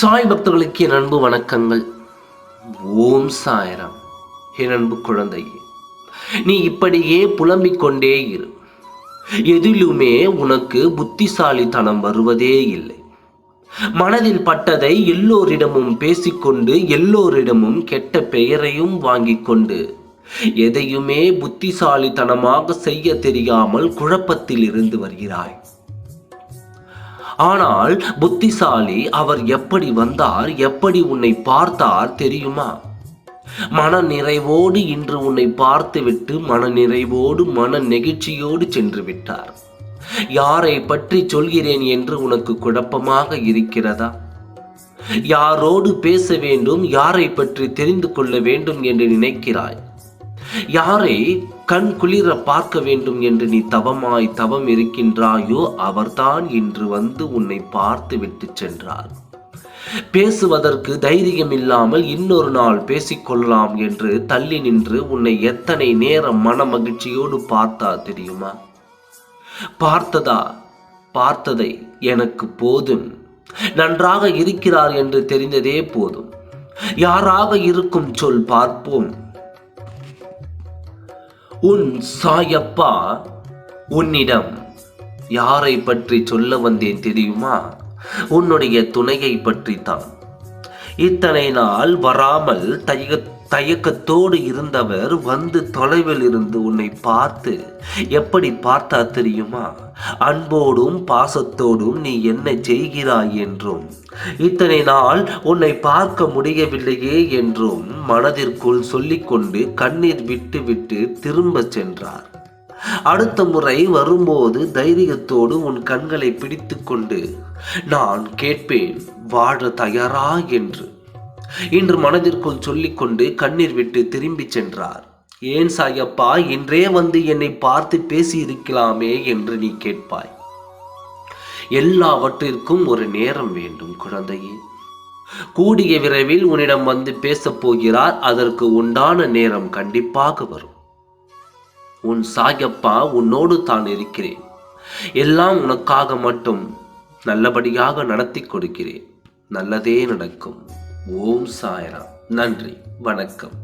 சாய் பக்தர்களுக்கு என் அன்பு வணக்கங்கள். ஓம் சாய்ராம். என் அன்பு குழந்தையே, நீ இப்படியே புலம்பிக் கொண்டே இரு. எதிலுமே உனக்கு புத்திசாலித்தனம் வருவதே இல்லை. மனதில் பட்டதை எல்லோரிடமும் பேசிக்கொண்டு எல்லோரிடமும் கெட்ட பெயரையும் வாங்கிக் கொண்டு எதையுமே புத்திசாலித்தனமாக செய்ய தெரியாமல் குழப்பத்தில் இருந்து வருகிறாய். ஆனால் புத்திசாலி அவர் எப்படி வந்தார், எப்படி உன்னை பார்த்தார் தெரியுமா? மன நிறைவோடு இன்று உன்னை பார்த்துவிட்டு மன நிறைவோடு மன நெகிழ்ச்சியோடு சென்று விட்டார். யாரை பற்றி சொல்கிறேன் என்று உனக்கு குழப்பமாக இருக்கிறதா? யாரோடு பேச வேண்டும், யாரை பற்றி தெரிந்து கொள்ள வேண்டும் என்று நினைக்கிறாய்? யாரை கண் குளிர பார்க்க வேண்டும் என்று நீ தவம் இருக்கின்றாயோ அவர்தான் இன்று வந்து உன்னை பார்த்து விட்டு சென்றார். பேசுவதற்கு தைரியம் இல்லாமல் இன்னொரு நாள் பேசிக்கொள்ளலாம் என்று தள்ளி நின்று உன்னை எத்தனை நேரம் மன மகிழ்ச்சியோடு பார்த்தா தெரியுமா? பார்த்ததை எனக்கு போதும், நன்றாக இருக்கிறார் என்று தெரிந்ததே போதும். யாராக இருக்கும் சொல் பார்ப்போம். உன் சாயப்பா உன்னிடம் யாரை பற்றி சொல்ல வந்தேன் தெரியுமா? உன்னுடைய துணையை பற்றித்தான். இத்தனை நாள் வராமல் தயக்கத்தோடு இருந்தவர் வந்து தொலைவில் இருந்து உன்னை பார்த்து எப்படி பார்த்தா தெரியுமா? அன்போடும் பாசத்தோடும் நீ என்ன செய்கிறாய் என்றும், இத்தனை நாள் உன்னை பார்க்க முடியவில்லையே என்றும் மனதிற்குள் சொல்லிக்கொண்டு கண்ணீர் விட்டு விட்டு திரும்ப சென்றார். அடுத்த முறை வரும்போது தைரியத்தோடு உன் கண்களை பிடித்து கொண்டு நான் கேட்பேன், வாழ தயாரா என்று இன்று மனதிற்குள் சொல்லிக்கொண்டு கண்ணீர் விட்டு திரும்பி சென்றார். ஏன் சாயப்பா, இன்றே வந்து என்னை பார்த்து பேசி இருக்கலாமே என்று நீ கேட்பாய். எல்லாவற்றிற்கும் ஒரு நேரம் வேண்டும் குழந்தையே. கூடிய விரைவில் உன்னிடம் வந்து பேசப் போகிறார். அதற்கு உண்டான நேரம் கண்டிப்பாக வரும். உன் சாயப்பா உன்னோடு தான் இருக்கிறேன். எல்லாம் உனக்காக மட்டும் நல்லபடியாக நடத்தி கொடுக்கிறேன். நல்லதே நடக்கும். ஓம் சாய்ராம். நன்றி, வணக்கம்.